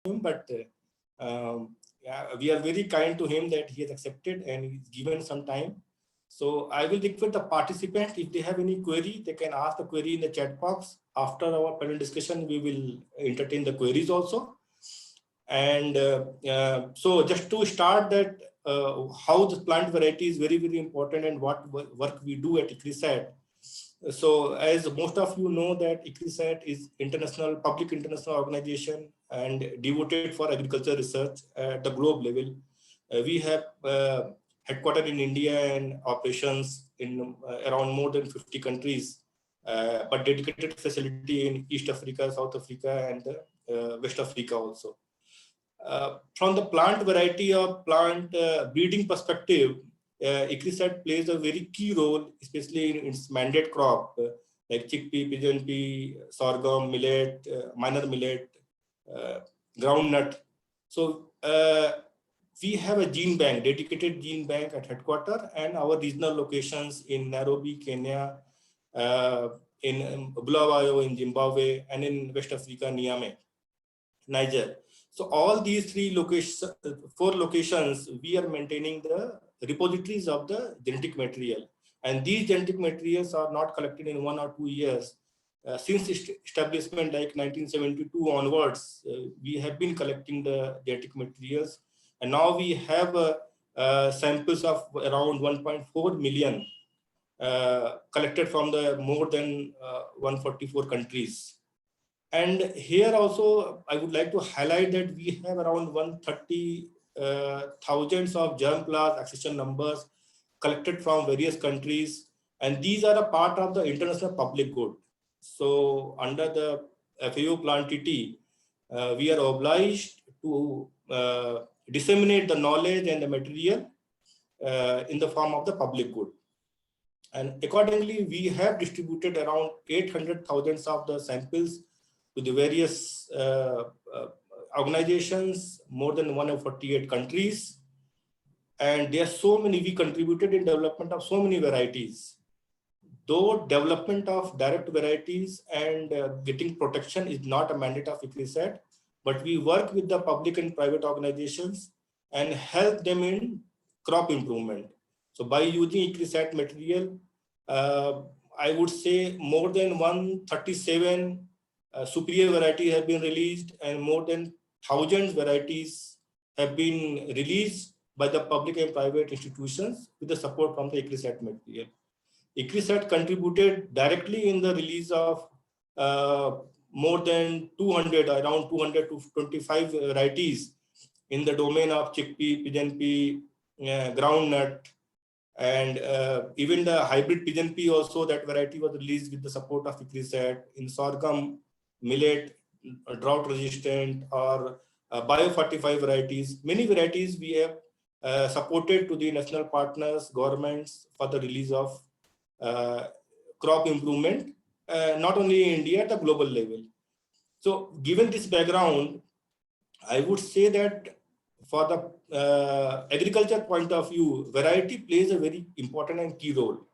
him, but yeah, we are very kind to him that he has accepted and he's given some time. So I will request the participants, if they have any query, they can ask the query in the chat box. After our panel discussion, we will entertain the queries also. And so just to start that, how the plant variety is very, very important and what work we do at ICRISAT. So as most of you know that ICRISAT is public international organization and devoted for agriculture research at the globe level. We have headquartered in India and operations in around more than 50 countries, but dedicated facility in East Africa, South Africa, and West Africa also. From the plant variety or plant breeding perspective, ICRISAT plays a very key role, especially in its mandate crop, like chickpea, pigeon pea, sorghum, millet, minor millet, groundnut. So we have a gene bank, dedicated gene bank at headquarters, and our regional locations in Nairobi, Kenya, in Bulawayo in Zimbabwe, and in West Africa, Niamey, Niger. So all these four locations, we are maintaining the repositories of the genetic material. And these genetic materials are not collected in 1 or 2 years. Since establishment like 1972 onwards, we have been collecting the genetic materials. And now we have samples of around 1.4 million collected from the more than 144 countries. And here also, I would like to highlight that we have around 130 thousands of germ class accession numbers collected from various countries. And these are a part of the international public good. So under the FAO Plant Treaty, we are obliged to disseminate the knowledge and the material in the form of the public good. And accordingly, we have distributed around 800,000 of the samples to the various organizations, more than 148 countries. And there are so many, we contributed in development of so many varieties. Though development of direct varieties and getting protection is not a mandate of ICRISAT, but we work with the public and private organizations and help them in crop improvement. So by using ICRISAT material, I would say more than 137 superior varieties have been released, and more than 1,000 varieties have been released by the public and private institutions with the support from the ICRISAT material. ICRISAT contributed directly in the release of more than 200, around 200 to 25 varieties in the domain of chickpea, pigeon pea, groundnut, and even the hybrid pigeon pea also, that variety was released with the support of ICRISAT. In sorghum, millet, drought resistant, or biofortified varieties. Many varieties we have supported to the national partners, governments for the release of crop improvement, not only in India, at the global level. So given this background, I would say that for the agriculture point of view, variety plays a very important and key role.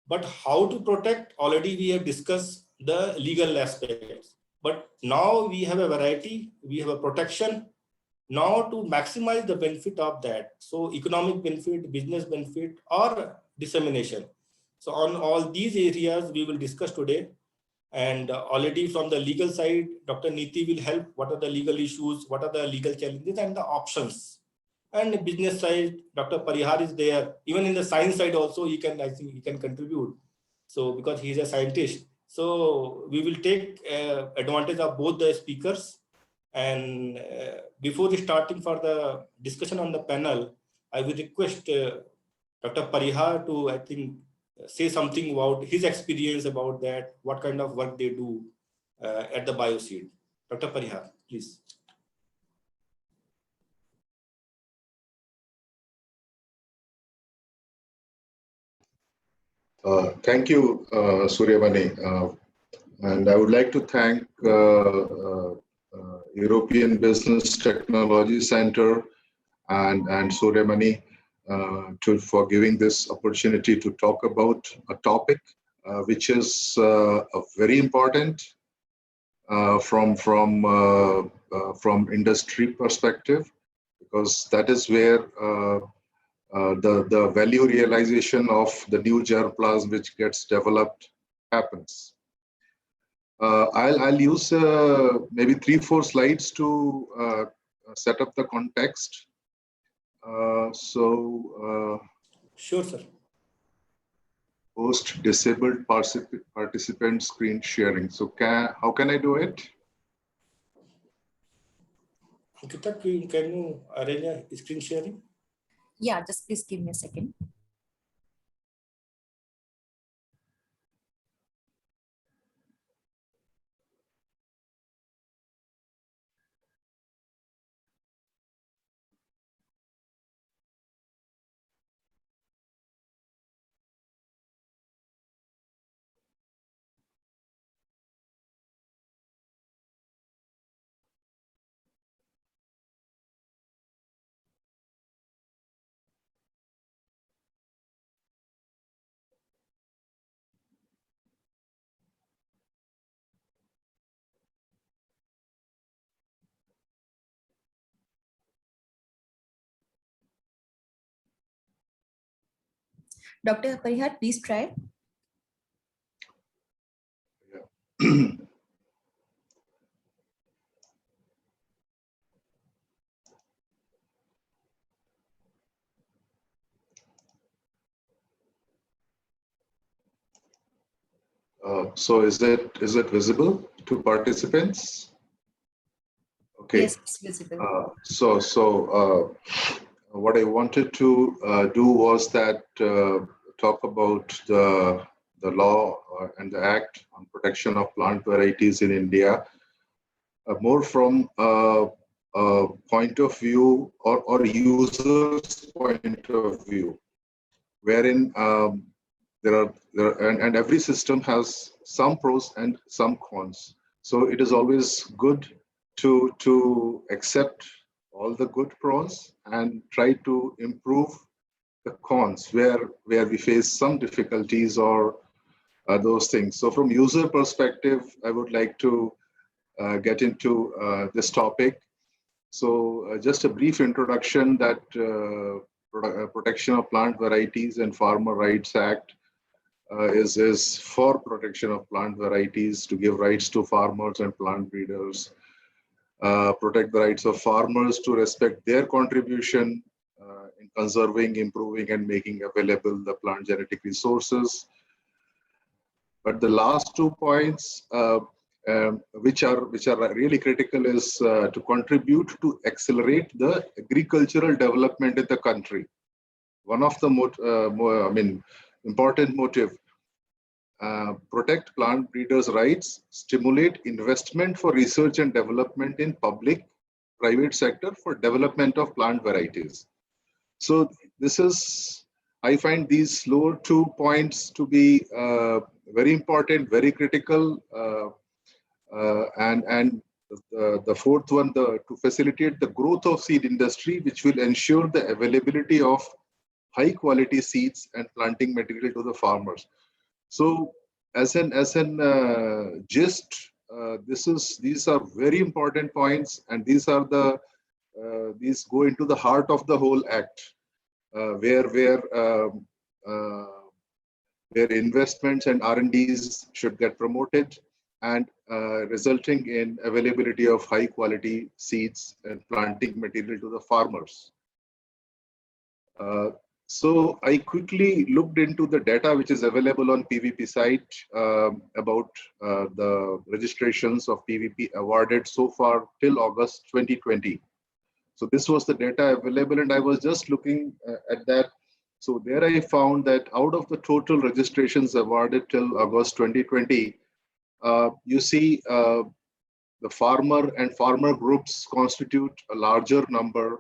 But how to protect, already we have discussed the legal aspects. But now we have a variety, we have a protection. Now to maximize the benefit of that, so economic benefit, business benefit, or dissemination. So on all these areas we will discuss today. And already from the legal side, Dr. Neeti will help. What are the legal issues? What are the legal challenges and the options? And the business side, Dr. Parihar is there. Even in the science side also, I think he can contribute. So because he is a scientist. So we will take advantage of both the speakers. And before starting for the discussion on the panel, I will request Dr. Parihar to, I think, say something about his experience about that, what kind of work they do at the BioSeed. Dr. Parihar, please. Thank you, Suryamani. And I would like to thank European Business Technology Center and Suryamani for giving this opportunity to talk about a topic which is very important from from industry perspective, because that is where the value realization of the new germplasm which gets developed happens. I'll use maybe 3-4 slides to set up the context. Sure, sir. Host disabled participant screen sharing. So how can I do it? Ankita, can you arrange a screen sharing? Yeah, just please give me a second. Dr. Parihar, please try. Yeah. So is it visible to participants? Okay. Yes, it's visible. What I wanted to do was that talk about the law and the Act on Protection of Plant Varieties in India, more from a point of view or user's point of view, wherein and every system has some pros and some cons. So it is always good to accept all the good pros and try to improve the cons where we face some difficulties or those things. So from user perspective, I would like to get into this topic. So just a brief introduction that Protection of Plant Varieties and Farmer Rights Act is for protection of plant varieties, to give rights to farmers and plant breeders, protect the rights of farmers to respect their contribution in conserving, improving, and making available the plant genetic resources. But the last 2 points, which are really critical, is to contribute to accelerate the agricultural development in the country. One of the important motive. Protect plant breeders' rights, stimulate investment for research and development in public, private sector for development of plant varieties. So I find these lower 2 points to be very important, very critical, and the fourth one, to facilitate the growth of seed industry, which will ensure the availability of high quality seeds and planting material to the farmers. So as an gist, these are very important points, and these go into the heart of the whole act, where investments and R&Ds should get promoted, and resulting in availability of high quality seeds and planting material to the farmers. So I quickly looked into the data which is available on PVP site about the registrations of PVP awarded so far till August 2020. So this was the data available, and I was just looking at that. So there I found that out of the total registrations awarded till August 2020, you see the farmer and farmer groups constitute a larger number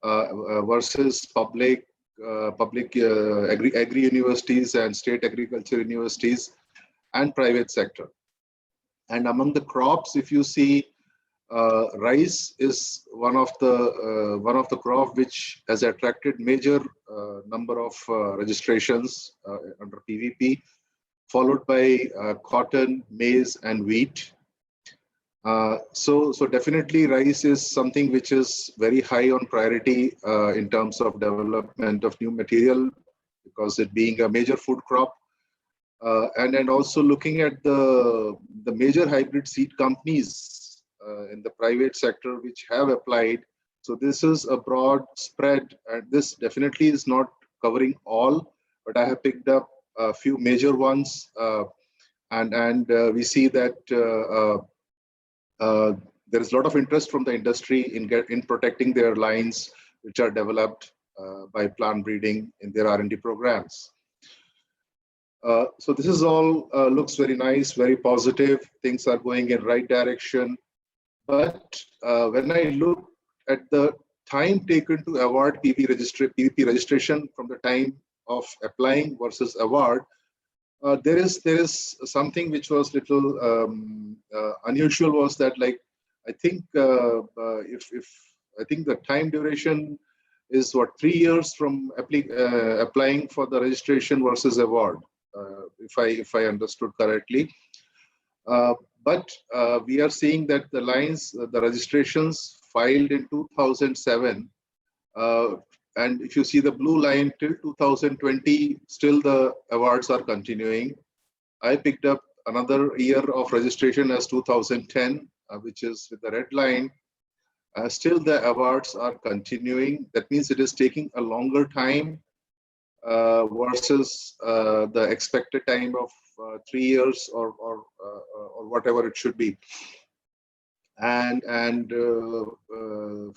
versus public agri universities and state agriculture universities and private sector. And among the crops, if you see, rice is one of the crop which has attracted major number of registrations under PVP, followed by cotton, maize, and wheat. So definitely rice is something which is very high on priority in terms of development of new material, because it being a major food crop. And also looking at the major hybrid seed companies in the private sector which have applied. So this is a broad spread, and this definitely is not covering all, but I have picked up a few major ones, and we see that there is a lot of interest from the industry in protecting their lines, which are developed by plant breeding in their R&D programs. So this is all looks very nice, very positive. Things are going in right direction. But when I look at the time taken to award PVP registration from the time of applying versus award, there is something which was little unusual. Was that, like, I think if I think the time duration is what, 3 years from applying for the registration versus award, if I understood correctly. But we are seeing that the lines, the registrations filed in 2007, and if you see the blue line till 2020, still the awards are continuing. I picked up another year of registration as 2010, which is with the red line. Still the awards are continuing. That means it is taking a longer time versus the expected time of 3 years or whatever it should be. And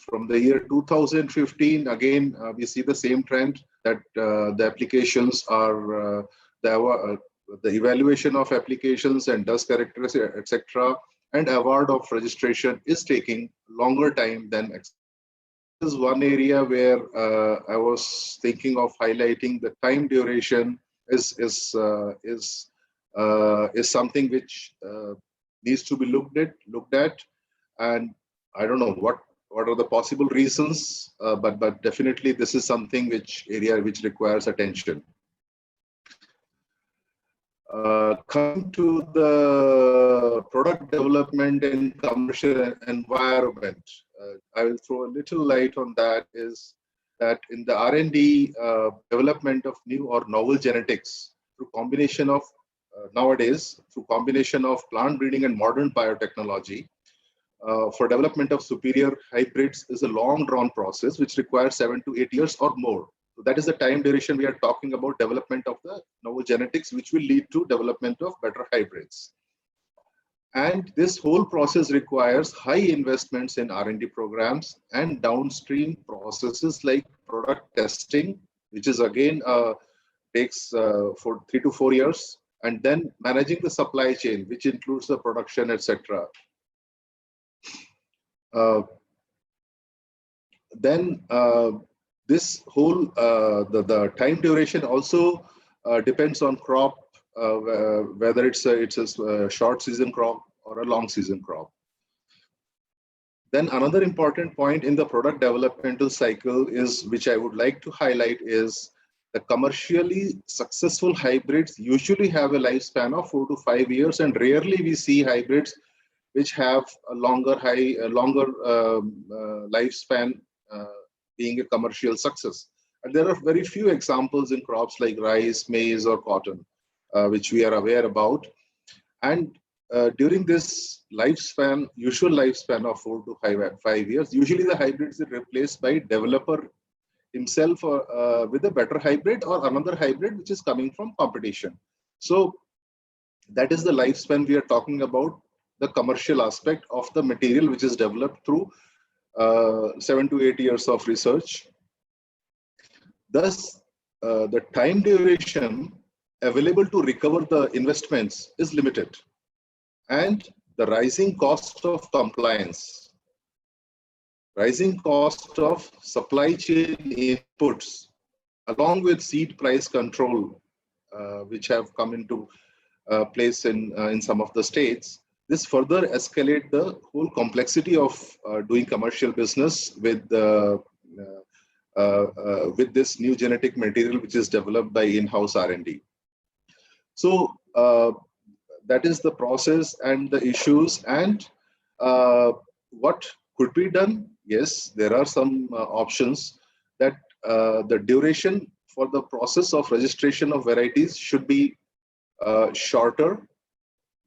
from the year 2015, again, we see the same trend, that the applications are, the evaluation of applications and dust characteristics, etc., and award of registration is taking longer time than expected. This is one area where I was thinking of highlighting. The time duration is something which needs to be looked at, and I don't know what are the possible reasons, but definitely this is something which requires attention. Coming to the product development and commercial environment, I will throw a little light on that. Is that in the R&D development of new or novel genetics through combination of nowadays through combination of plant breeding and modern biotechnology, for development of superior hybrids is a long drawn process which requires 7 to 8 years or more. So that is the time duration we are talking about development of the novel genetics, which will lead to development of better hybrids. And this whole process requires high investments in R&D programs and downstream processes like product testing, which is again takes for 3 to 4 years, and then managing the supply chain, which includes the production, etc. This whole the time duration also depends on crop, whether it's a short season crop or a long season crop. Then another important point in the product developmental cycle is, which I would like to highlight, is the commercially successful hybrids usually have a lifespan of 4 to 5 years, and rarely we see hybrids which have a longer lifespan being a commercial success. And there are very few examples in crops like rice, maize, or cotton, which we are aware about. And during this lifespan, usual lifespan of 4 to 5 years, usually the hybrids are replaced by developer himself with a better hybrid or another hybrid which is coming from competition. So that is the lifespan we are talking about, the commercial aspect of the material which is developed through 7 to 8 years of research. Thus, the time duration available to recover the investments is limited, and the rising cost of compliance, rising cost of supply chain inputs, along with seed price control, which have come into place in some of the states. This further escalate the whole complexity of doing commercial business with this new genetic material which is developed by in-house R&D. So that is the process and the issues. And What could be done? Yes, there are some options that the duration for the process of registration of varieties should be shorter.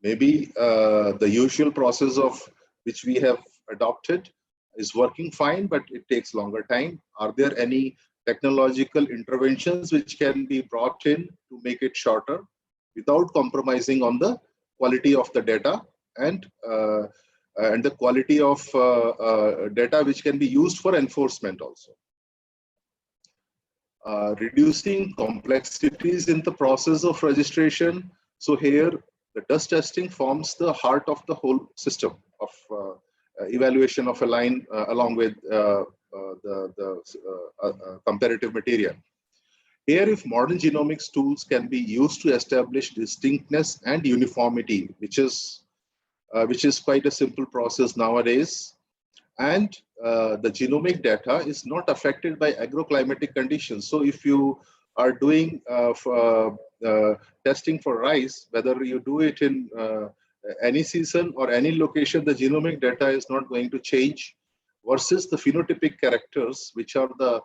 Maybe the usual process of which we have adopted is working fine, but it takes longer time. Are there any technological interventions which can be brought in to make it shorter without compromising on the quality of the data and the quality of data which can be used for enforcement also? Reducing complexities in the process of registration. So here, the dust testing forms the heart of the whole system of evaluation of a line along with the comparative material. Here, if modern genomics tools can be used to establish distinctness and uniformity, which is quite a simple process nowadays, and the genomic data is not affected by agroclimatic conditions. So if you are doing testing for rice, whether you do it in any season or any location, the genomic data is not going to change, versus the phenotypic characters, which are the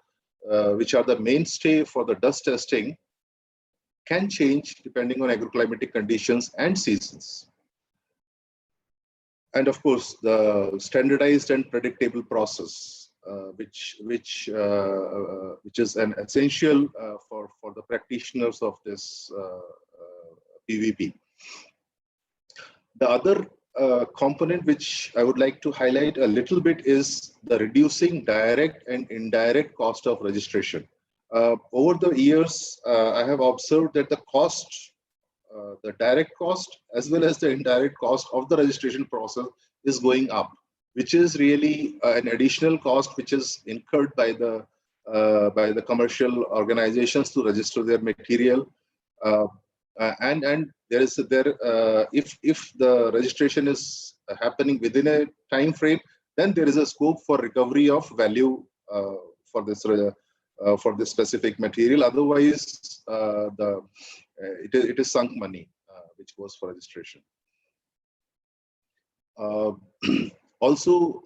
mainstay for the dust testing, can change depending on agroclimatic conditions and seasons. And of course, the standardized and predictable process, which is an essential for the practitioners of this PVP. The other component which I would like to highlight a little bit is the reducing direct and indirect cost of registration. Over the years, I have observed that the cost, the direct cost as well as the indirect cost of the registration process is going up, which is really an additional cost which is incurred by the commercial organizations to register their material. And if the registration is happening within a time frame, then there is a scope for recovery of value for this specific material. Otherwise, it is sunk money which goes for registration. Also,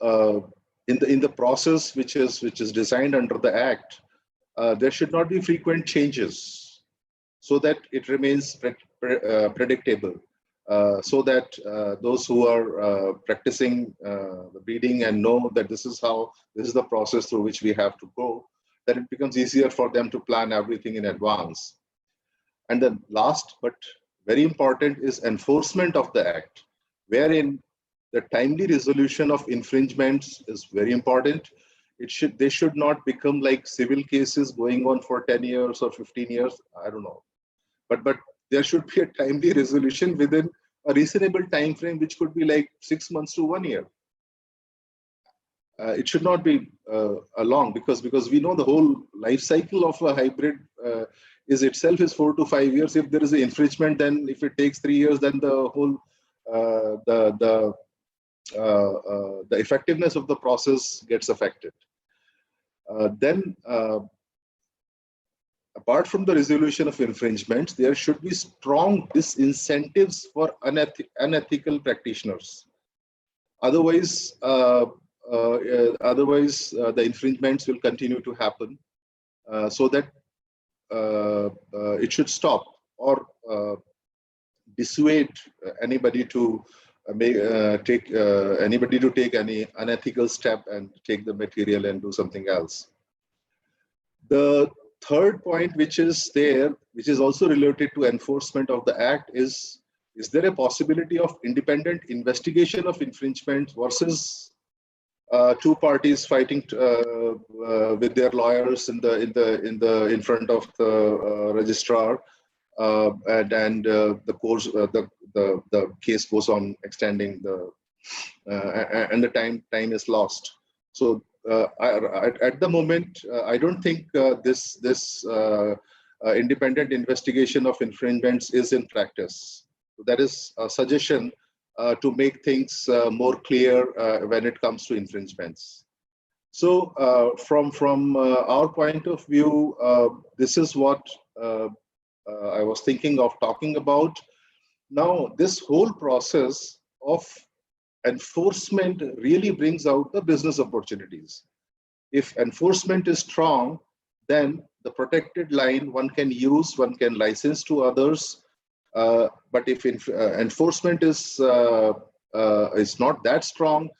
in the process which is designed under the Act, there should not be frequent changes, so that it remains predictable, so that those who are practicing the breeding and know that this is the process through which we have to go, that it becomes easier for them to plan everything in advance. And the last but very important is enforcement of the Act, wherein the timely resolution of infringements is very important. They should not become like civil cases going on for 10 years or 15 years. I don't know. But there should be a timely resolution within a reasonable time frame, which could be like 6 months to 1 year. It should not be long, because we know the whole life cycle of a hybrid is 4 to 5 years. If there is an infringement, then if it takes 3 years, then the whole the effectiveness of the process gets affected. Apart from the resolution of infringements, there should be strong disincentives for unethical practitioners. Otherwise, the infringements will continue to happen, so that it should stop or dissuade anybody to take any unethical step and take the material and do something else. The third point, which is also related to enforcement of the Act, is there a possibility of independent investigation of infringement versus two parties fighting with their lawyers in front of the registrar, and the case goes on extending and the time is lost. So at the moment, I don't think this independent investigation of infringements is in practice. That is a suggestion to make things more clear when it comes to infringements. So from our point of view, this is what I was thinking of talking about. Now, this whole process of enforcement really brings out the business opportunities. If enforcement is strong, then the protected line one can use, one can license to others. But if enforcement is not that strong,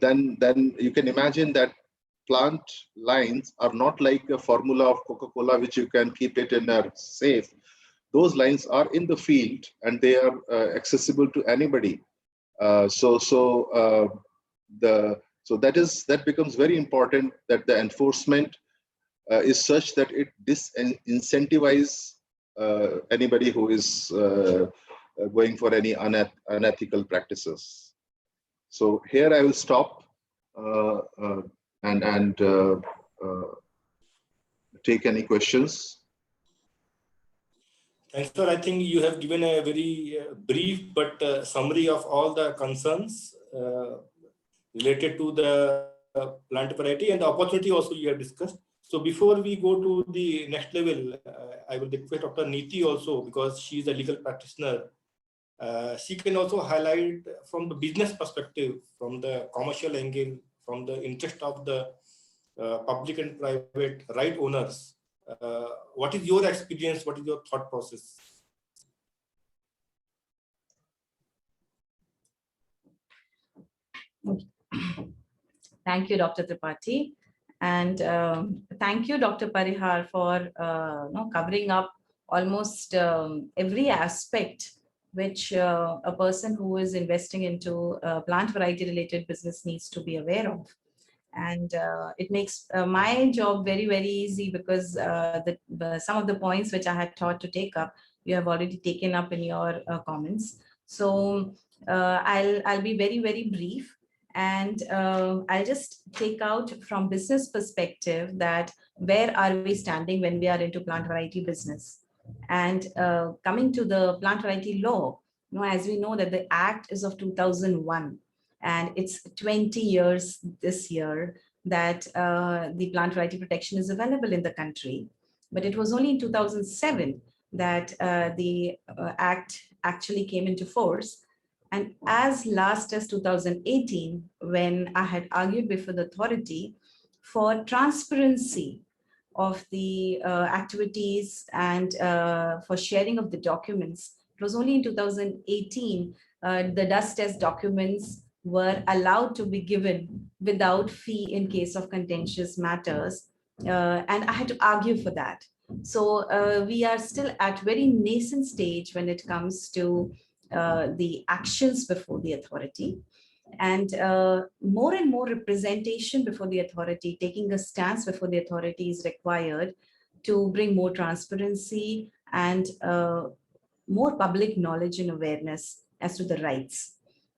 then you can imagine that plant lines are not like a formula of Coca-Cola, which you can keep it in a safe. Those lines are in the field and they are accessible to anybody. So that becomes very important, that the enforcement is such that it disincentivizes anybody who is going for any unethical practices. So here I will stop and take any questions. Thanks, sir. I think you have given a very brief but summary of all the concerns related to the plant variety and the opportunity also you have discussed. So before we go to the next level, I will request Dr. Neeti also, because she is a legal practitioner. She can also highlight from the business perspective, from the commercial angle, from the interest of the public and private right owners. What is your experience? What is your thought process? Thank you, Dr. Tripathi. And thank you, Dr. Parihar, for covering up almost every aspect which a person who is investing into plant variety related business needs to be aware of. And it makes my job very, very easy, because some of the points which I had thought to take up, you have already taken up in your comments. So I'll be very, very brief. And I'll just take out from business perspective that where are we standing when we are into plant variety business. And coming to the plant variety law, as we know that the Act is of 2001, and it's 20 years this year that the plant variety protection is available in the country. But it was only in 2007 that the Act actually came into force. And as last as 2018, when I had argued before the authority for transparency of the activities and for sharing of the documents, it was only in 2018 the dust test documents were allowed to be given without fee in case of contentious matters. And I had to argue for that. So we are still at very nascent stage when it comes to the actions before the authority, and more representation before the authority, taking a stance before the authority is required to bring more transparency and more public knowledge and awareness as to the rights.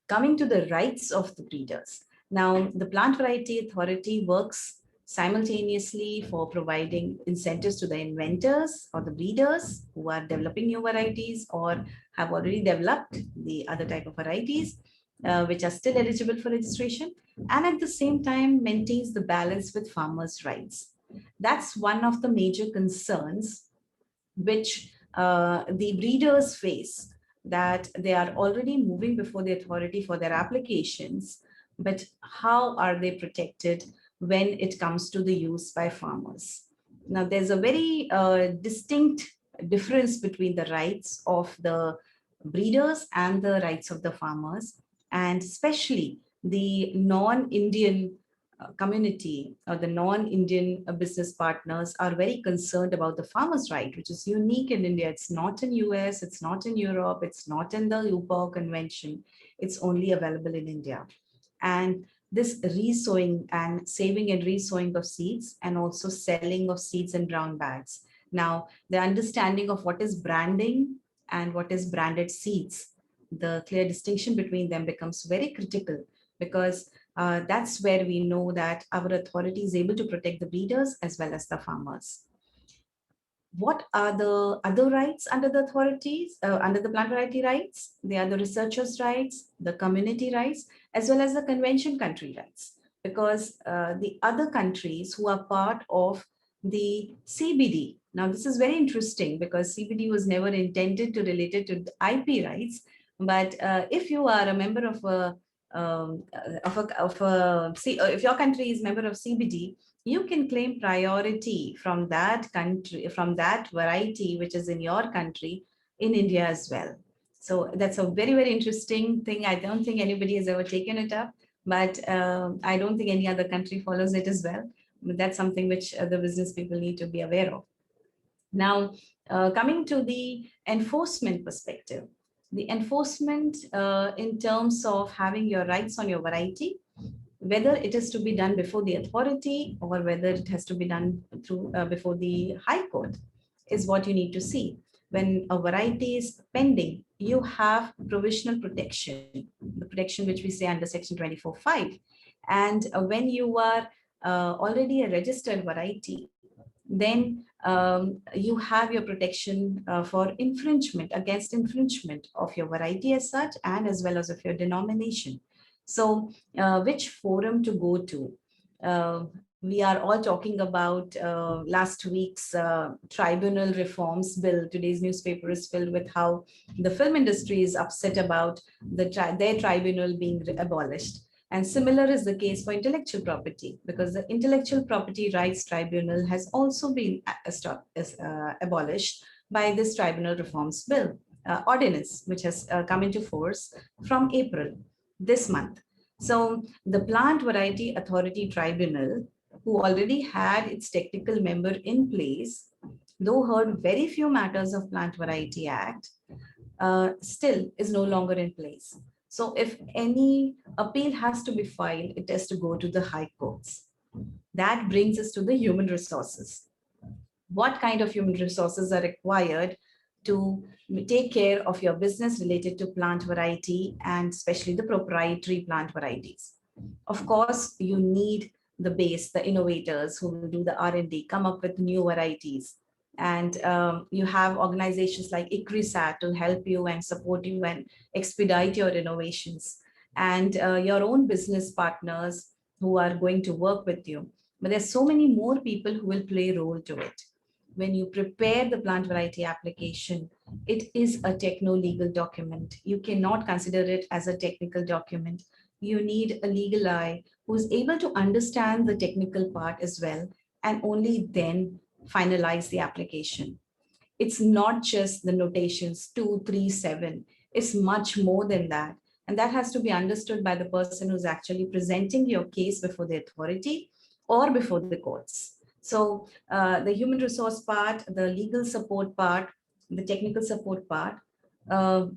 Coming to the rights of the breeders. Now, the Plant Variety Authority works simultaneously for providing incentives to the inventors or the breeders who are developing new varieties or have already developed the other type of varieties, which are still eligible for registration, and at the same time maintains the balance with farmers' rights. That's one of the major concerns which the breeders face, that they are already moving before the authority for their applications, but how are they protected when it comes to the use by farmers? Now, there's a very distinct difference between the rights of the breeders and the rights of the farmers, and especially the non-Indian community or the non-Indian business partners are very concerned about the farmers' right, which is unique in India. It's not in US, it's not in Europe, it's not in the UPOW convention. It's only available in India. And this resowing and saving and resowing of seeds, and also selling of seeds in brown bags. Now, the understanding of what is branding and what is branded seeds, the clear distinction between them becomes very critical, because that's where we know that our authority is able to protect the breeders as well as the farmers. What are the other rights under the authorities, under the plant variety rights? They are the researchers' rights, the community rights, as well as the convention country rights. Because the other countries who are part of the CBD, now this is very interesting because CBD was never intended to relate it to the IP rights. But if you are a member of a if your country is member of CBD, you can claim priority from that country, from that variety which is in your country in India as well. So that's a very, very interesting thing. I don't think anybody has ever taken it up, but I don't think any other country follows it as well. But that's something which the business people need to be aware of. Now, coming to the enforcement perspective, the enforcement in terms of having your rights on your variety, whether it is to be done before the authority or whether it has to be done through before the High Court, is what you need to see. When a variety is pending, you have provisional protection, the protection which we say under Section 24(5). And when you are already a registered variety, then you have your protection for infringement, against infringement of your variety as such, and as well as of your denomination. So which forum to go to? We are all talking about last week's tribunal reforms bill. Today's newspaper is filled with how the film industry is upset about their tribunal being abolished. And similar is the case for intellectual property, because the Intellectual Property Rights Tribunal has also been abolished by this tribunal reforms bill ordinance, which has come into force from April this month. So the Plant Variety Authority Tribunal, who already had its technical member in place, though heard very few matters of Plant Variety Act, still is no longer in place. So if any appeal has to be filed, it has to go to the high courts. That brings us to the human resources. What kind of human resources are required to take care of your business related to plant variety, and especially the proprietary plant varieties? Of course, you need the base, the innovators who will do the R&D, come up with new varieties. And you have organizations like ICRISAT to help you and support you and expedite your innovations, and your own business partners who are going to work with you. But there's so many more people who will play a role to it. When you prepare the plant variety application, it is a techno-legal document. You cannot consider it as a technical document. You need a legal eye who is able to understand the technical part as well, and only then finalize the application. It's not just the notations 2, 3, 7. It's much more than that. And that has to be understood by the person who's actually presenting your case before the authority or before the courts. So the human resource part, the legal support part, the technical support part,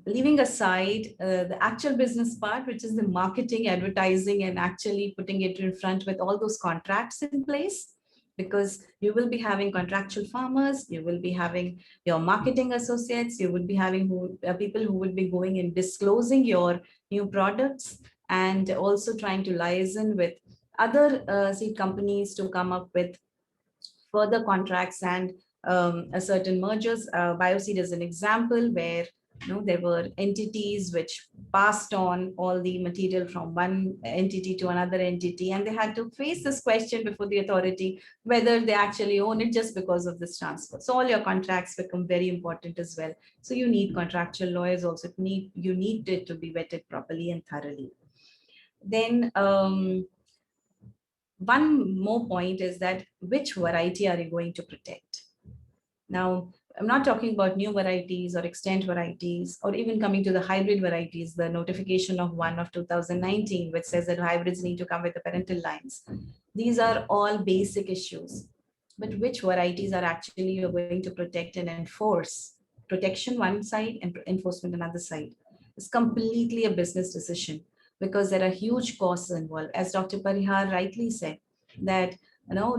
leaving aside the actual business part, which is the marketing, advertising, and actually putting it in front with all those contracts in place. Because you will be having contractual farmers, you will be having your marketing associates, you would be having people who would be going and disclosing your new products, and also trying to liaison with other seed companies to come up with further contracts and certain mergers. Bioseed is an example where there were entities which passed on all the material from one entity to another entity, and they had to face this question before the authority whether they actually own it just because of this transfer. So all your contracts become very important as well. So you need contractual lawyers also. You need it to be vetted properly and thoroughly. Then one more point is that which variety are you going to protect? Now, I'm not talking about new varieties or extant varieties, or even coming to the hybrid varieties, the notification of 1 of 2019, which says that hybrids need to come with the parental lines. These are all basic issues. But which varieties are actually you're going to protect and enforce? Protection one side and enforcement another side. It's completely a business decision, because there are huge costs involved. As Dr. Parihar rightly said, that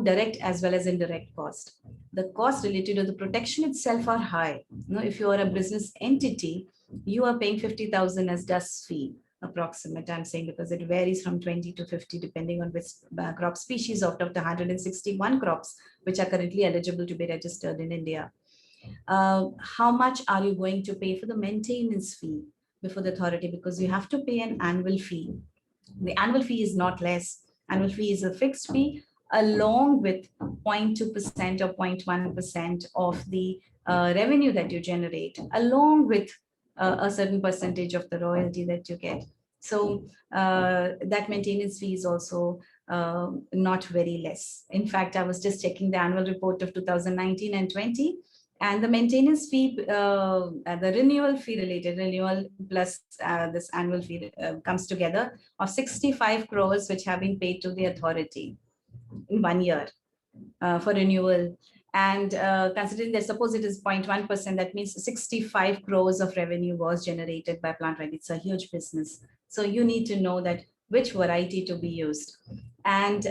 direct as well as indirect cost. The cost related to the protection itself are high. If you are a business entity, you are paying 50,000 as dust fee, approximate, I'm saying, because it varies from 20 to 50 depending on which crop species out of the 161 crops which are currently eligible to be registered in India. How much are you going to pay for the maintenance fee before the authority? Because you have to pay an annual fee. The annual fee is not less. Annual fee is a fixed fee, along with 0.2% or 0.1% of the revenue that you generate, along with a certain percentage of the royalty that you get. So that maintenance fee is also not very less. In fact, I was just checking the annual report of 2019 and 20, and the maintenance fee, the renewal fee related, renewal plus this annual fee comes together of 65 crores, which have been paid to the authority in 1 year for renewal. And considering that suppose it is 0.1%, that means 65 crores of revenue was generated by Plant Variety. It's a huge business. So you need to know that which variety to be used. And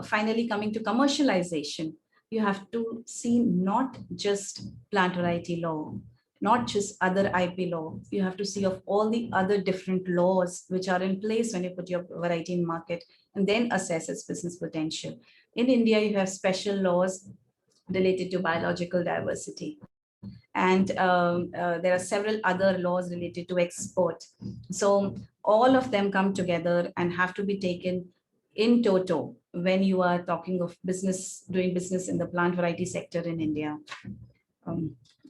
finally, coming to commercialization, you have to see not just plant variety law, not just other IP law. You have to see of all the other different laws which are in place when you put your variety in market, and then assess its business potential. In India, you have special laws related to biological diversity. And there are several other laws related to export. So all of them come together and have to be taken in toto when you are talking of business, doing business in the plant variety sector in India.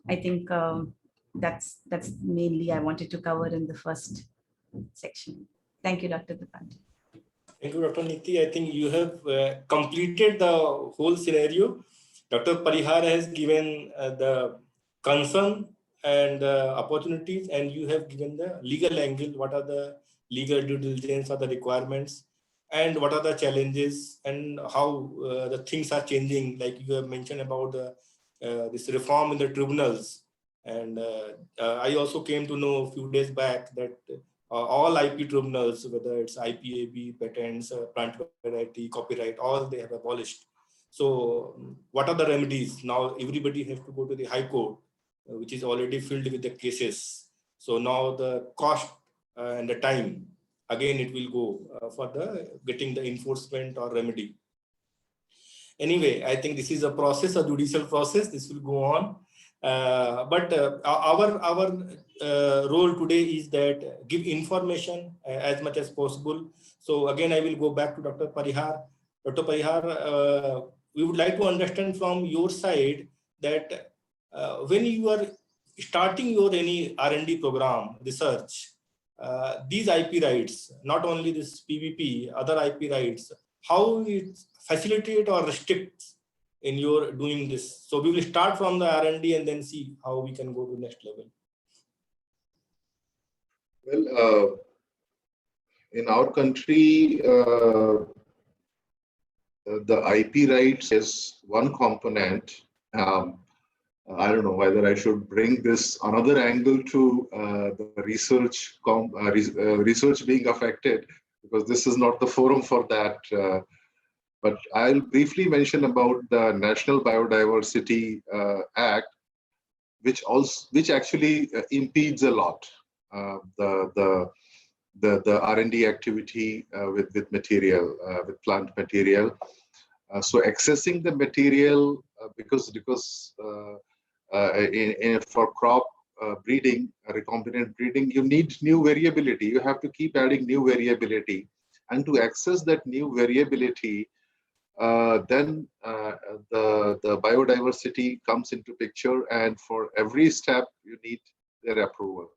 I think that's mainly I wanted to cover in the first section. Thank you, Dr. Tripathi. Thank you, Dr. Niti. I think you have completed the whole scenario. Dr. Parihar has given the concern and opportunities, and you have given the legal angle. What are the legal due diligence or the requirements, and what are the challenges, and how the things are changing. Like you have mentioned about the this reform in the tribunals, and I also came to know a few days back that all IP tribunals, whether it's IPAB, patents, plant variety, copyright, all they have abolished. So what are the remedies? Now everybody has to go to the High Court, which is already filled with the cases. So now the cost and the time, again, it will go for the getting the enforcement or remedy. Anyway, I think this is a process, a judicial process. This will go on. But our role today is that give information as much as possible. So again, I will go back to Dr. Parihar. Dr. Parihar, we would like to understand from your side that when you are starting your any R&D program, research, these IP rights, not only this PVP, other IP rights, how it facilitate or restricts in your doing this. So we will start from the R&D and then see how we can go to next level. Well, in our country, the IP rights is one component. I don't know whether I should bring this another angle to the research being affected, because this is not the forum for that. But I'll briefly mention about the National Biodiversity Act, which actually impedes a lot the R&D activity with material, with plant material. So accessing the material because for crop breeding, recombinant breeding, you need new variability. You have to keep adding new variability, and to access that new variability, then the biodiversity comes into picture, and for every step you need their approval.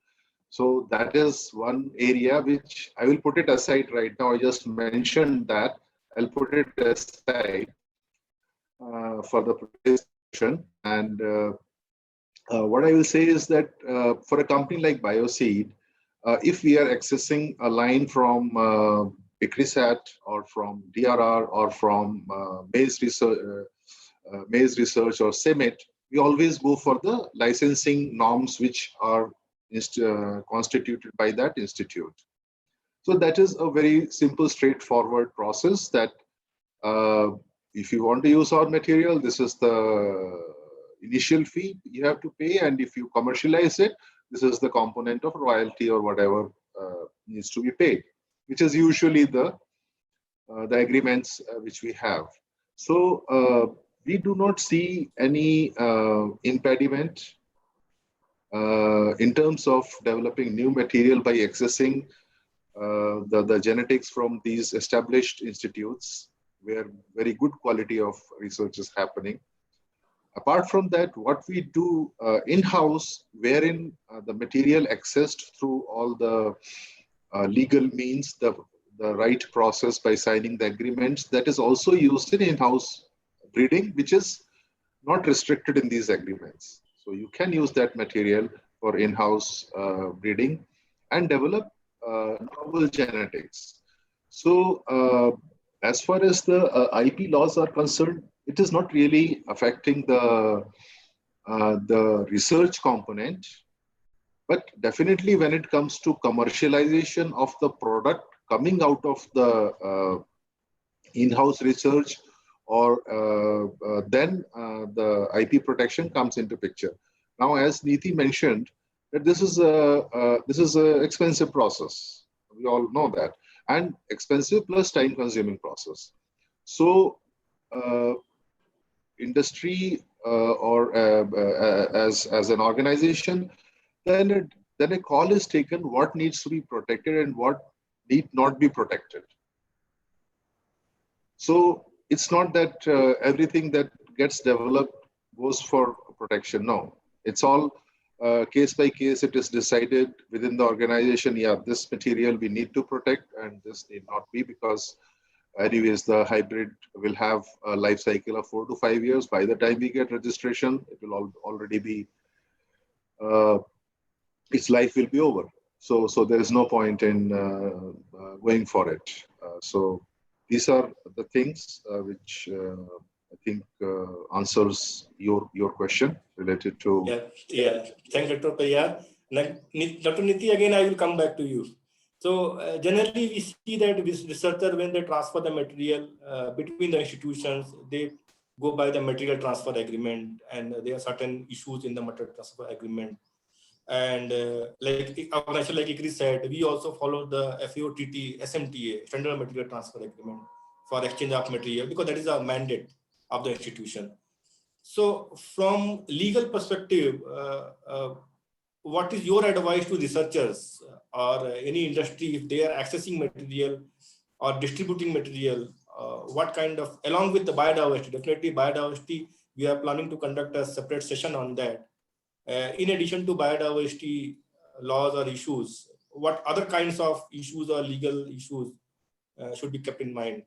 So that is one area which I will put it aside right now. I just mentioned that. I'll put it aside for the presentation. And what I will say is that for a company like Bioseed, if we are accessing a line from ICRISAT or from DRR or from maize research or CEMIT, we always go for the licensing norms which are constituted by that institute. So that is a very simple, straightforward process that if you want to use our material, this is the initial fee you have to pay, and if you commercialize it, this is the component of royalty or whatever needs to be paid, which is usually the agreements which we have. So we do not see any impediment in terms of developing new material by accessing the genetics from these established institutes where very good quality of research is happening. Apart from that, what we do in-house, wherein the material accessed through all the legal means, the right process by signing the agreements, that is also used in in-house breeding, which is not restricted in these agreements. So you can use that material for in-house breeding and develop novel genetics. So as far as the IP laws are concerned, it is not really affecting the research component, but definitely when it comes to commercialization of the product coming out of the in-house research, or then the IP protection comes into picture. Now, as Neeti mentioned, that this is a expensive process. We all know that, and expensive plus time-consuming process. So, industry or as an organization, then a call is taken what needs to be protected and what need not be protected. So it's not that everything that gets developed goes for protection. No, it's all case by case. It is decided within the organization. Yeah, this material we need to protect, and this need not be, because anyways the hybrid will have a life cycle of 4 to 5 years. By the time we get registration, it will already be its life will be over. So there is no point in going for it. So these are the things which I think answers your question related to. Yeah. Thanks, Dr. Parihar. Dr. Niti, again, I will come back to you. So generally, we see that with researchers, when they transfer the material between the institutions, they go by the material transfer agreement, and there are certain issues in the material transfer agreement. And like organization like ICRI said, we also follow the FAOTT SMTA, Standard Material Transfer Agreement, for exchange of material, because that is a mandate of the institution. So from legal perspective, what is your advice to researchers or any industry if they are accessing material or distributing material? What kind of, along with the biodiversity, definitely biodiversity, we are planning to conduct a separate session on that. In addition to biodiversity laws or issues, what other kinds of issues or legal issues should be kept in mind?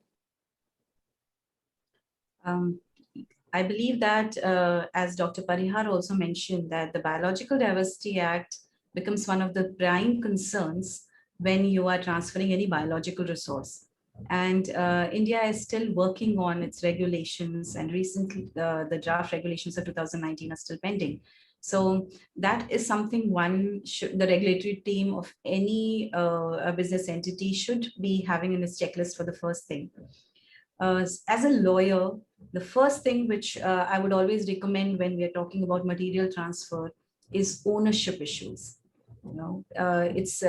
I believe that, as Dr. Parihar also mentioned, that the Biological Diversity Act becomes one of the prime concerns when you are transferring any biological resource. And India is still working on its regulations, and recently the draft regulations of 2019 are still pending. So that is something the regulatory team of any business entity should be having in its checklist for the first thing. As a lawyer, the first thing which I would always recommend when we are talking about material transfer is ownership issues. You know, it's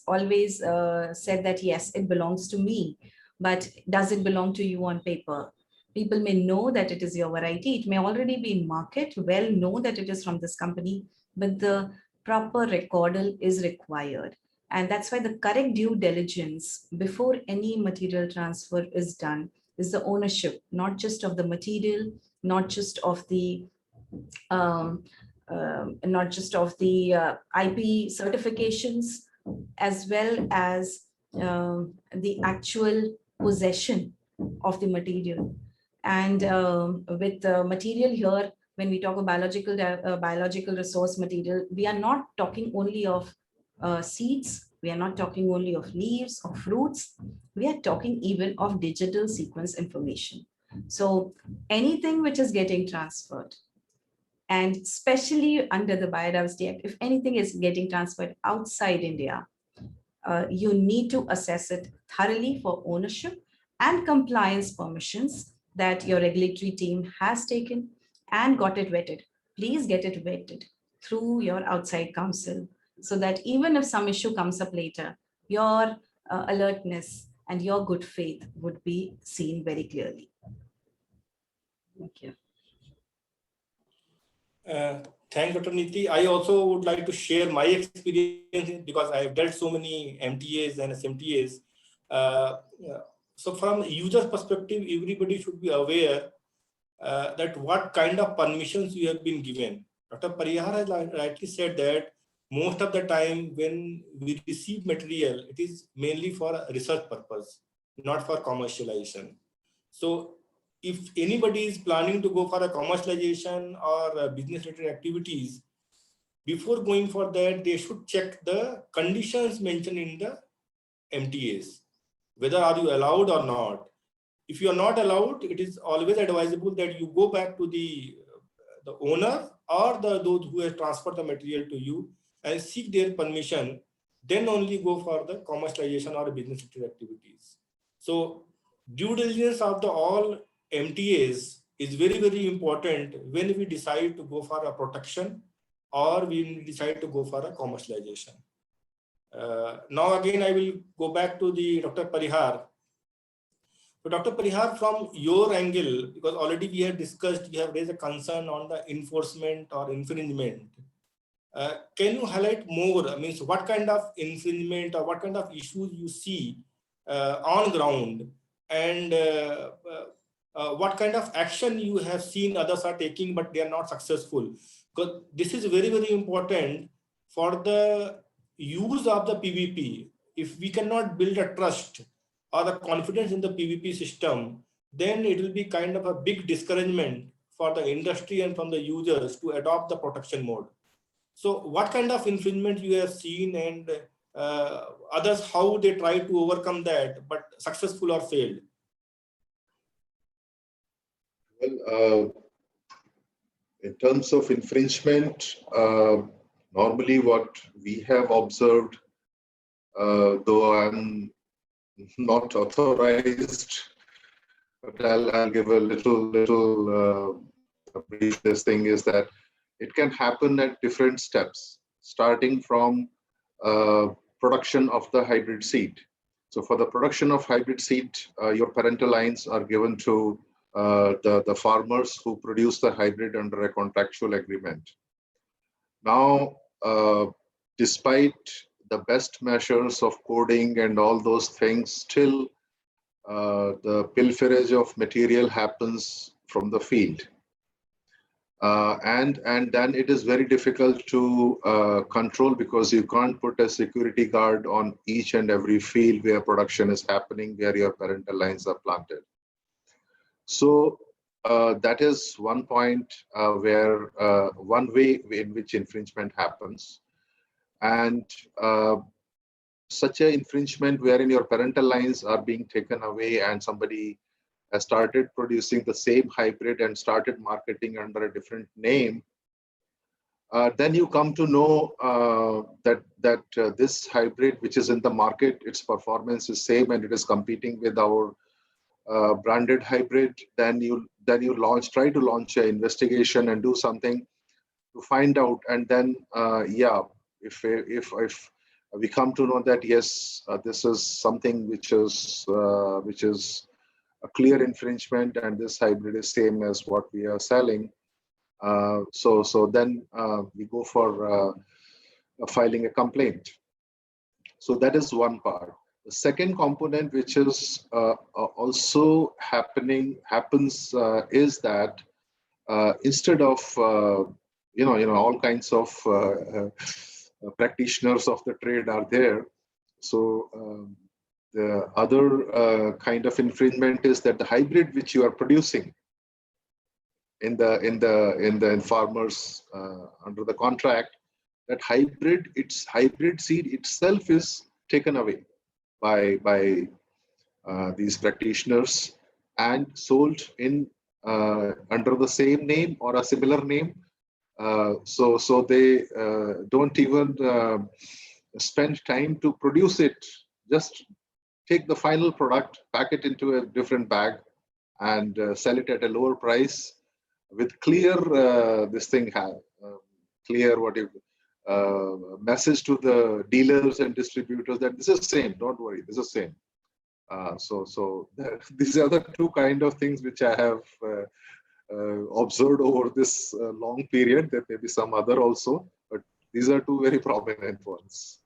always said that yes, it belongs to me, but does it belong to you on paper? People may know that it is your variety. It may already be in market, well know that it is from this company, but the proper recordal is required. And that's why the correct due diligence before any material transfer is done is the ownership, not just of the material, not just of the IP certifications, as well as the actual possession of the material. And with the material here, when we talk of biological resource material, we are not talking only of seeds, we are not talking only of leaves or fruits, we are talking even of digital sequence information. So anything which is getting transferred, and especially under the Biodiversity Act, if anything is getting transferred outside India, you need to assess it thoroughly for ownership and compliance permissions that your regulatory team has taken and got it vetted. Please get it vetted through your outside counsel, so that even if some issue comes up later, your alertness and your good faith would be seen very clearly. Thank you. Thanks, Dr. Niti. I also would like to share my experience, because I have dealt so many MTAs and SMTAs. So from user perspective, everybody should be aware that what kind of permissions you have been given. Dr. Parihar has rightly said that most of the time when we receive material, it is mainly for a research purpose, not for commercialization. So if anybody is planning to go for a commercialization or business related activities, before going for that, they should check the conditions mentioned in the MTAs, whether are you allowed or not. If you are not allowed, it is always advisable that you go back to the owner or those who have transferred the material to you and seek their permission, then only go for the commercialization or business activities. So due diligence of the all MTAs is very, very important when we decide to go for a protection or we decide to go for a commercialization. Now again, I will go back to the Dr. Parihar. So Dr. Parihar, from your angle, because already we have discussed, you have raised a concern on the enforcement or infringement. Can you highlight more? I mean, so what kind of infringement or what kind of issues you see on ground, and what kind of action you have seen others are taking, but they are not successful? Because this is very, very important for the use of the PVP. If we cannot build a trust or the confidence in the PVP system, then it will be kind of a big discouragement for the industry and from the users to adopt the protection mode. So what kind of infringement you have seen, and others, how they try to overcome that, but successful or failed? Well, in terms of infringement, normally what we have observed, though I'm not authorized, but I'll give a little brief. This thing is that it can happen at different steps, starting from production of the hybrid seed. So for the production of hybrid seed, your parental lines are given to the farmers who produce the hybrid under a contractual agreement. Now, despite the best measures of coding and all those things, still the pilferage of material happens from the field. And then it is very difficult to control, because you can't put a security guard on each and every field where production is happening, where your parental lines are planted. So that is one point where one way in which infringement happens. And such an infringement wherein your parental lines are being taken away and somebody has started producing the same hybrid and started marketing under a different name, then you come to know that this hybrid which is in the market, its performance is same and it is competing with our branded hybrid. Then you try to launch an investigation and do something to find out, and then if we come to know that yes, this is something which is a clear infringement and this hybrid is same as what we are selling, so then we go for filing a complaint. So that is one part. The second component, which is also happens is that instead of all kinds of practitioners of the trade are there. So the other kind of infringement is that the hybrid which you are producing in the farmers under the contract, that hybrid seed itself is taken away by these practitioners and sold in under the same name or a similar name. So they don't even spend time to produce it. Just take the final product, pack it into a different bag, and sell it at a lower price with clear message to the dealers and distributors that this is same. Don't worry, this is same. So these are the two kind of things which I have observed over this long period. There may be some other also, but these are two very prominent ones.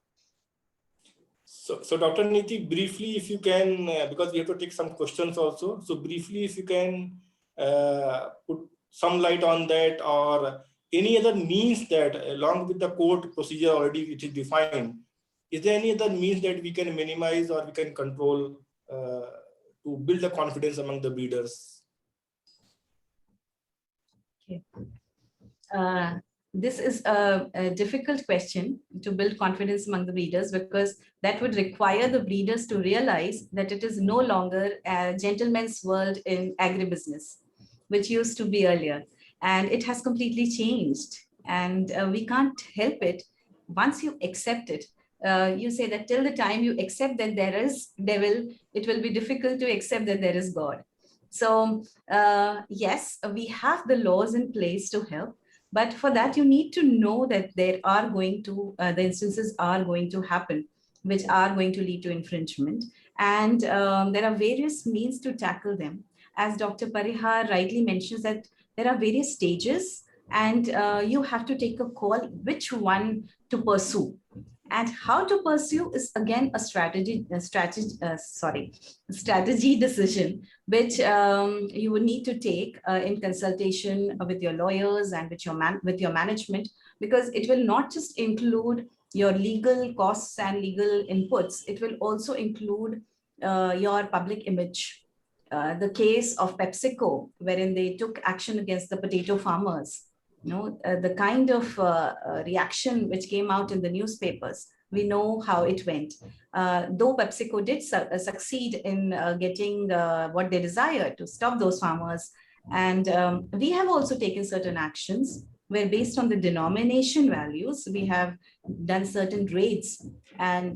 So Dr. Niti, briefly, if you can, because we have to take some questions also. So briefly, if you can put some light on that, or any other means that along with the court procedure already which is defined, is there any other means that we can minimize or we can control to build the confidence among the breeders? Okay. This is a difficult question to build confidence among the breeders, because that would require the breeders to realize that it is no longer a gentleman's world in agribusiness, which used to be earlier. And it has completely changed. And we can't help it. Once you accept it, you say that till the time you accept that there is devil, it will be difficult to accept that there is God. So yes, we have the laws in place to help. But for that, you need to know that there are going to, the instances are going to happen, which are going to lead to infringement. And there are various means to tackle them. As Dr. Parihar rightly mentions that there are various stages, and you have to take a call which one to pursue. And how to pursue is again a strategy decision, which you would need to take in consultation with your lawyers and with your management, because it will not just include your legal costs and legal inputs, it will also include your public image. The case of PepsiCo, wherein they took action against the potato farmers, the kind of reaction which came out in the newspapers, we know how it went. Though PepsiCo did succeed in getting what they desired, to stop those farmers. And we have also taken certain actions where, based on the denomination values, we have done certain raids and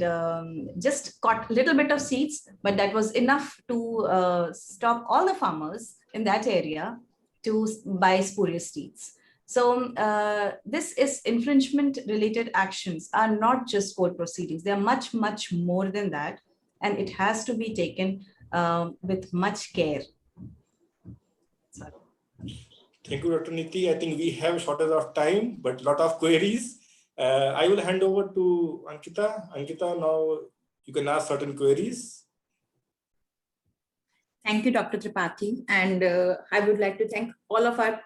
just caught a little bit of seeds, but that was enough to stop all the farmers in that area to buy spurious seeds. So this is infringement related actions are not just court proceedings. They are much, much more than that. And it has to be taken with much care. Sorry. Thank you, Dr. Niti. I think we have shortage of time, but a lot of queries. I will hand over to Ankita. Ankita, now you can ask certain queries. Thank you, Dr. Tripathi. And I would like to thank all of our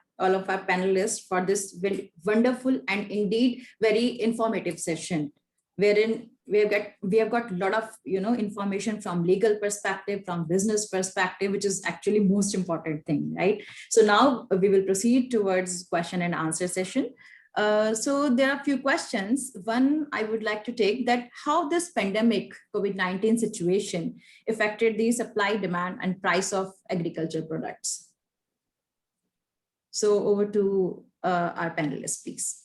panelists for this wonderful and indeed very informative session, wherein we have got a lot of information from legal perspective, from business perspective, which is actually most important thing, right? So now we will proceed towards question and answer session. So there are a few questions. One, I would like to take that how this pandemic COVID-19 situation affected the supply, demand, and price of agriculture products. So over to our panelists, please.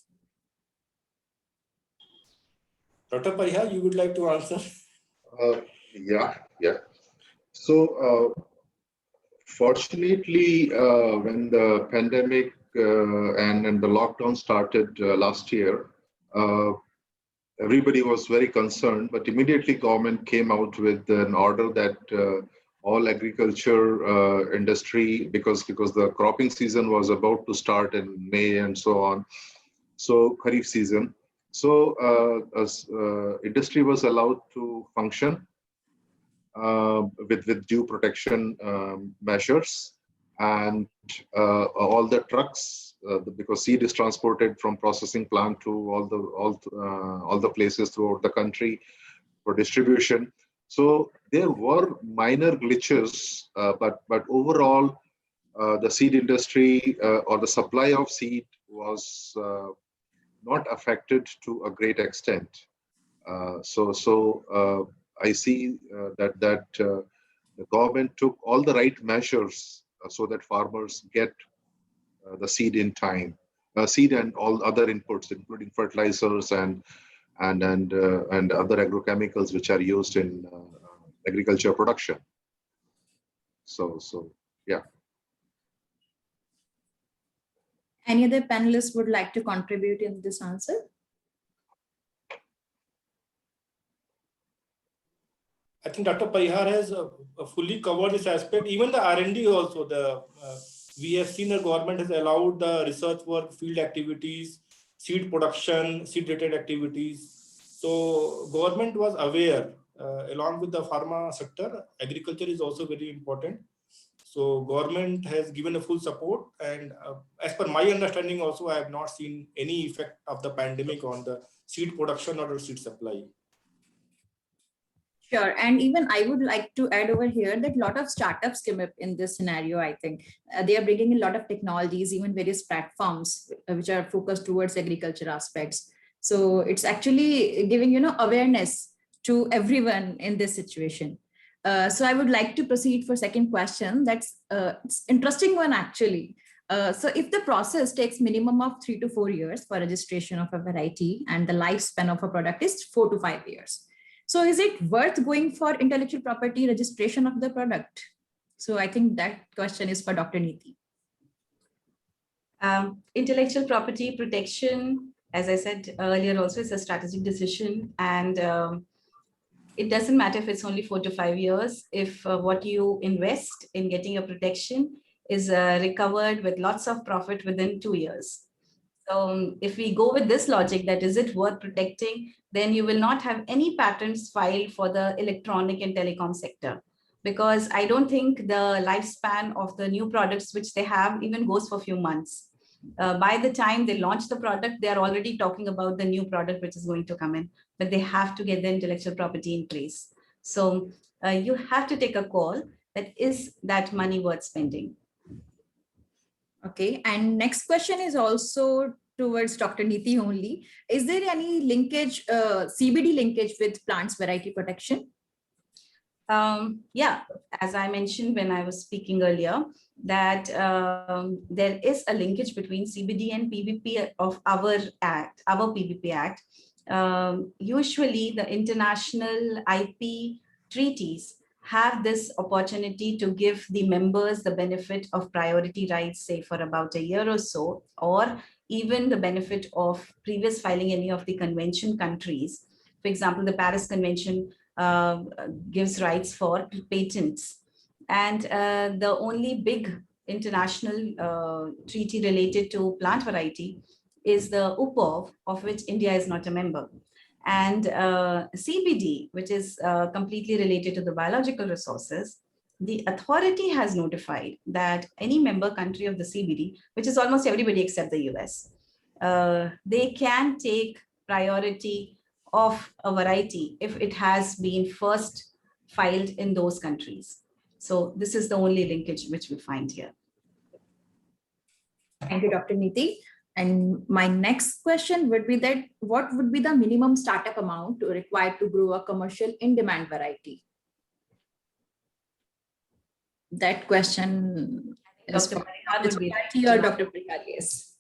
Dr. Parihar, you would like to answer? Yeah. So fortunately, when the pandemic and the lockdown started last year, everybody was very concerned, but immediately government came out with an order that all agriculture industry, because the cropping season was about to start in May and so on, so Kharif season. So industry was allowed to function with due protection measures, and all the trucks, because seed is transported from processing plant to all the places throughout the country for distribution. So there were minor glitches, but overall, the seed industry or the supply of seed was not affected to a great extent. So I see that the government took all the right measures so that farmers get the seed in time, seed and all other inputs, including fertilizers and other agrochemicals which are used in agriculture production. So yeah. Any other panelists would like to contribute in this answer? I think Dr. Parihar has fully covered this aspect. Even the R&D also, we have seen the government has allowed the research work, field activities, seed production, seed related activities. So government was aware, along with the pharma sector, agriculture is also very important. So government has given a full support, and as per my understanding also, I have not seen any effect of the pandemic on the seed production or the seed supply. Sure. And even I would like to add over here that a lot of startups came up in this scenario, I think. They are bringing a lot of technologies, even various platforms which are focused towards agriculture aspects. So it's actually giving, awareness to everyone in this situation. So I would like to proceed for second question. That's it's interesting one actually. So if the process takes minimum of 3 to 4 years for registration of a variety and the lifespan of a product is 4 to 5 years. So is it worth going for intellectual property registration of the product? So I think that question is for Dr. Neeti. Intellectual property protection, as I said earlier, also is a strategic decision, and it doesn't matter if it's only 4 to 5 years. If what you invest in getting a protection is recovered with lots of profit within 2 years. So if we go with this logic, that is it worth protecting, then you will not have any patents filed for the electronic and telecom sector, because I don't think the lifespan of the new products which they have even goes for a few months. By the time they launch the product, they are already talking about the new product which is going to come in, but they have to get the intellectual property in place. So you have to take a call that is that money worth spending. Okay, and next question is also towards Dr. Neeti only. Is there any linkage, CBD linkage with plants variety protection? Yeah, as I mentioned when I was speaking earlier, that there is a linkage between CBD and PVP of our act, our PVP Act. Usually the international IP treaties have this opportunity to give the members the benefit of priority rights, say for about a year or so, or even the benefit of previous filing any of the convention countries. For example, the Paris Convention gives rights for patents. And the only big international treaty related to plant variety is the UPOV, of which India is not a member. And CBD, which is completely related to the biological resources, the authority has notified that any member country of the CBD, which is almost everybody except the US, they can take priority of a variety if it has been first filed in those countries. So this is the only linkage which we find here. Thank you, Dr. Neeti. And my next question would be that what would be the minimum startup amount required to grow a commercial in-demand variety? That question is Dr. for Parihar Dr. will be Tripathi or Dr. Parihar, yes.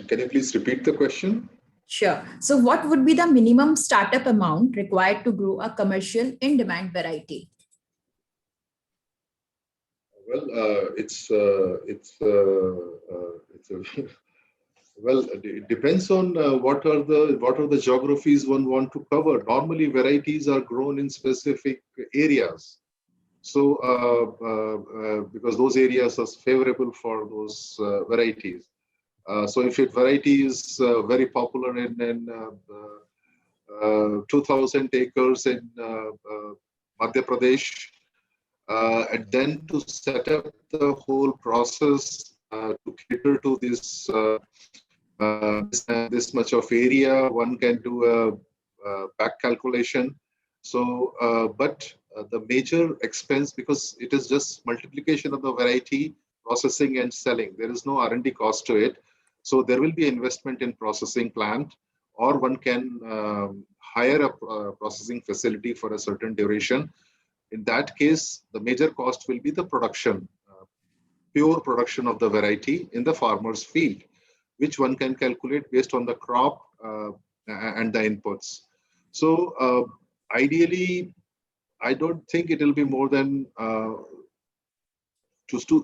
Can you please repeat the question? Sure. So what would be the minimum startup amount required to grow a commercial in-demand variety? Well, well, it depends on what are the geographies one want to cover. Normally, varieties are grown in specific areas. So, because those areas are favorable for those varieties. So, if your variety is very popular in 2,000 acres in Madhya Pradesh, and then to set up the whole process to cater to this this much of area, one can do a back calculation. So, but the major expense, because it is just multiplication of the variety, processing and selling. There is no R&D cost to it. So there will be investment in processing plant, or one can hire a processing facility for a certain duration. In that case, the major cost will be the production, pure production of the variety in the farmer's field, which one can calculate based on the crop and the inputs. So ideally, I don't think it will be more than,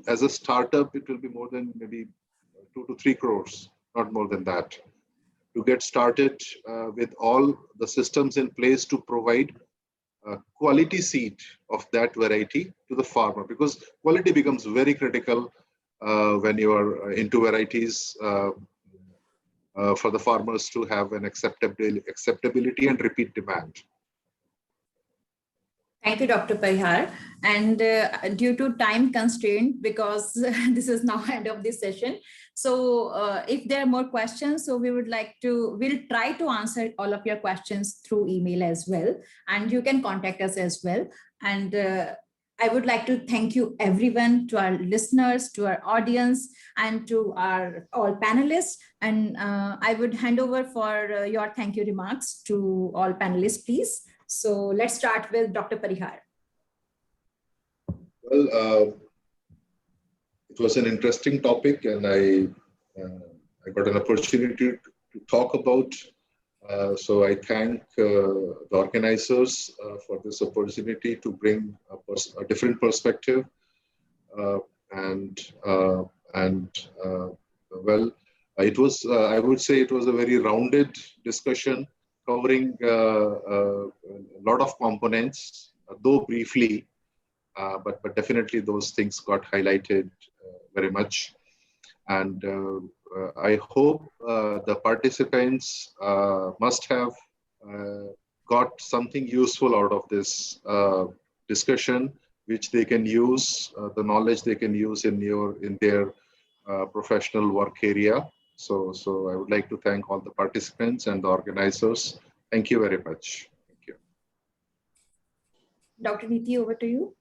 as a startup, it will be more than maybe 2 to 3 crores, not more than that, to get started with all the systems in place to provide quality seed of that variety to the farmer, because quality becomes very critical when you are into varieties. for the farmers to have an acceptability and repeat demand. Thank you, Dr. Parihar. And due to time constraint, because this is now end of this session, so if there are more questions, so we'll try to answer all of your questions through email as well, and you can contact us as well. And I would like to thank you everyone, to our listeners, to our audience, and to our all panelists. And I would hand over for your thank you remarks to all panelists, please. So let's start with Dr. Parihar. Well, it was an interesting topic, and I got an opportunity to talk about. So I thank the organizers for this opportunity to bring a different perspective. It was, I would say, it was a very rounded discussion, covering a lot of components, though briefly, but definitely those things got highlighted very much. And I hope the participants must have got something useful out of this discussion, which they can use, the knowledge they can use in their professional work area. So I would like to thank all the participants and the organizers. Thank you very much. Thank you. Dr. Neeti, over to you.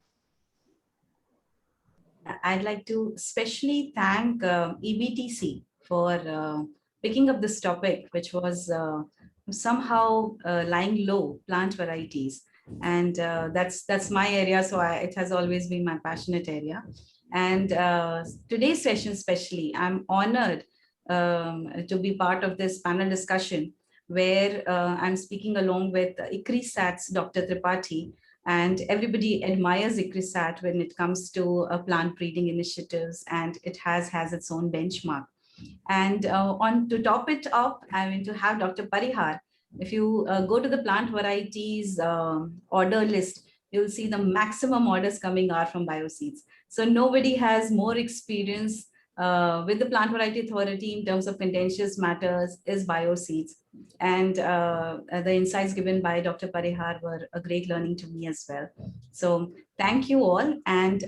I'd like to especially thank EBTC for picking up this topic, which was somehow lying low, plant varieties. And that's my area, so it has always been my passionate area. And today's session especially, I'm honored to be part of this panel discussion, where I'm speaking along with ICRISAT's Dr. Tripathi, and everybody admires ICRISAT when it comes to plant breeding initiatives, and it has its own benchmark. And to top it up, I'm going to have Dr. Parihar. If you go to the plant varieties order list, you'll see the maximum orders coming are from Bioseeds. So nobody has more experience with the Plant Variety Authority in terms of contentious matters is Bioseeds. And the insights given by Dr. Parihar were a great learning to me as well. So thank you all. And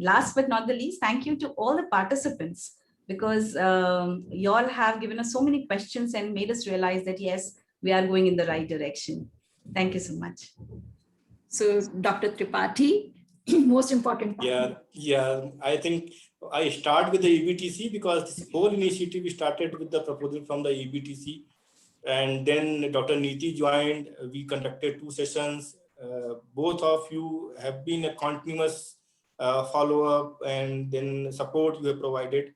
last but not the least, thank you to all the participants, because you all have given us so many questions and made us realize that, yes, we are going in the right direction. Thank you so much. So Dr. Tripathi, most important part. Yeah. I think I start with the EBTC because this whole initiative started with the proposal from the EBTC, and then Dr. Neeti joined. We conducted 2 sessions. Both of you have been a continuous follow-up and then support you have provided.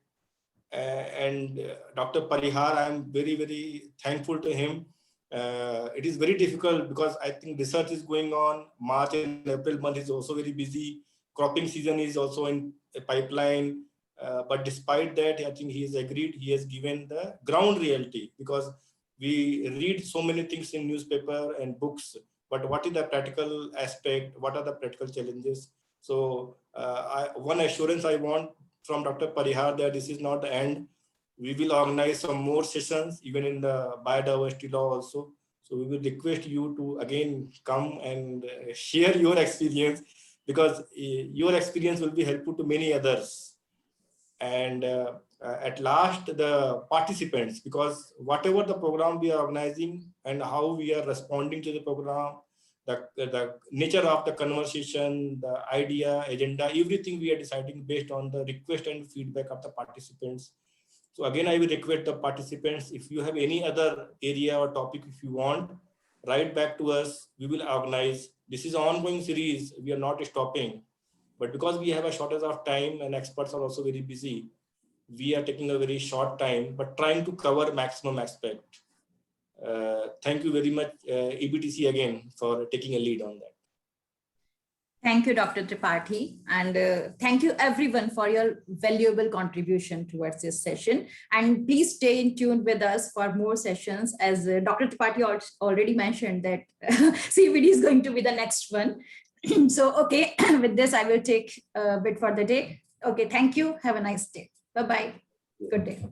And Dr. Parihar, I'm very, very thankful to him. It is very difficult because I think research is going on. March and April month is also very busy. Cropping season is also in a pipeline. But despite that, I think he has agreed. He has given the ground reality, because we read so many things in newspaper and books, but what is the practical aspect? What are the practical challenges? So one assurance I want from Dr. Parihar that this is not the end. We will organize some more sessions, even in the biodiversity law also. So we will request you to again come and share your experience, because your experience will be helpful to many others. And at last, the participants, because whatever the program we are organizing and how we are responding to the program, the nature of the conversation, the idea, agenda, everything we are deciding based on the request and feedback of the participants. So again, I will request the participants, if you have any other area or topic, if you want, write back to us. We will organize. This is an ongoing series. We are not stopping. But because we have a shortage of time and experts are also very busy, we are taking a very short time, but trying to cover maximum aspect. Thank you very much, EBTC, again, for taking a lead on that. Thank you, Dr. Tripathi. And thank you everyone for your valuable contribution towards this session. And please stay in tune with us for more sessions. As Dr. Tripathi already mentioned that CVD is going to be the next one. So, okay, with this, I will take a bit for the day. Okay, thank you. Have a nice day. Bye-bye. Good day.